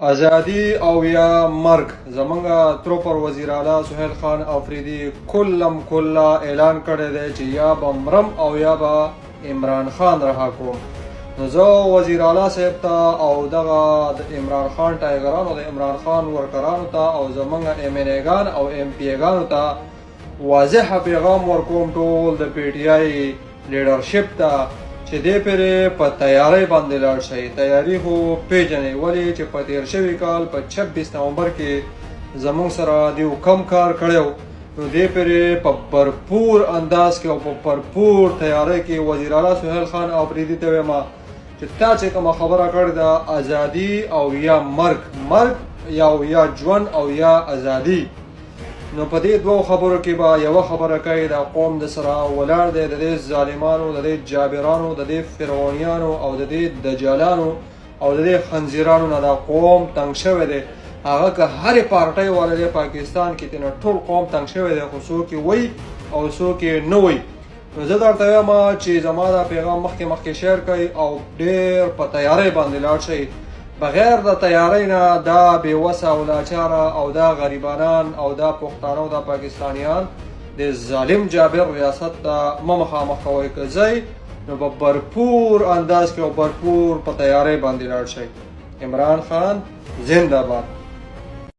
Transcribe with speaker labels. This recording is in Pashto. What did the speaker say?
Speaker 1: ازادي او یا مرګ زمونږ تروپر وزیر اعلی سهیل خان افریدي کله اعلان کړی دی چې یا به مرم او یا به عمران خان رها کوم. نو زه وزیر اعلی صاحب ته او دغه د عمران خان ټایګرانو د عمران خان ورکرانو ته او زمونږ ایم ان ایګان او ایم پی ایګانو ته واضح پیغام ورکوم ټول د پی ټی آی لیډرشپ ته چې دې پرې په تیاری باندې لاړ شئ. تیاری خو پیژنئ ولې چې په تیر شوي کال په 26 نومبر کې زموږ سره دیو کم کار کړی و. نو دې پرې په بھرپور انداز کې او په بھرپور تیاری کې وزیر اعلی سهیل خان افریدي ته وایم چې تا چې کومه خبره کړې ده ازادي او یا مرګ یا ژوند او یا ازادي، نو په دې دوه خبرو کې به یوه خبره کوي د قوم د سره ولاړ دی، د دې ظالمانو، د دې جابرانو، د دې فرعونیانو او د دې دجالانو او د دې خنزیرانو نه دا قوم تنګ شوی دی. هغه که هرې پارټۍ والا دی پاکستان کې تېنه ټول قوم تنګ شوی دی، خو څوک یې وایي او څوک یې نه وایي. نو زه درته وایم چې زما دا پیغام مخکې شیر کوئ او ډېر په تیاری باندې لاړ شئ. بغیر د تیاری نه دا بېوسه او لاچاره او دا غریبانان او دا پښتانه او دا پاکستانیان د ظالم جابر ریاست ته مه مخامخ کوئ. که ځئ نو په بھرپور انداز کې او بھرپور په تیاری باندې لاړ شئ. عمران خان زنده باد.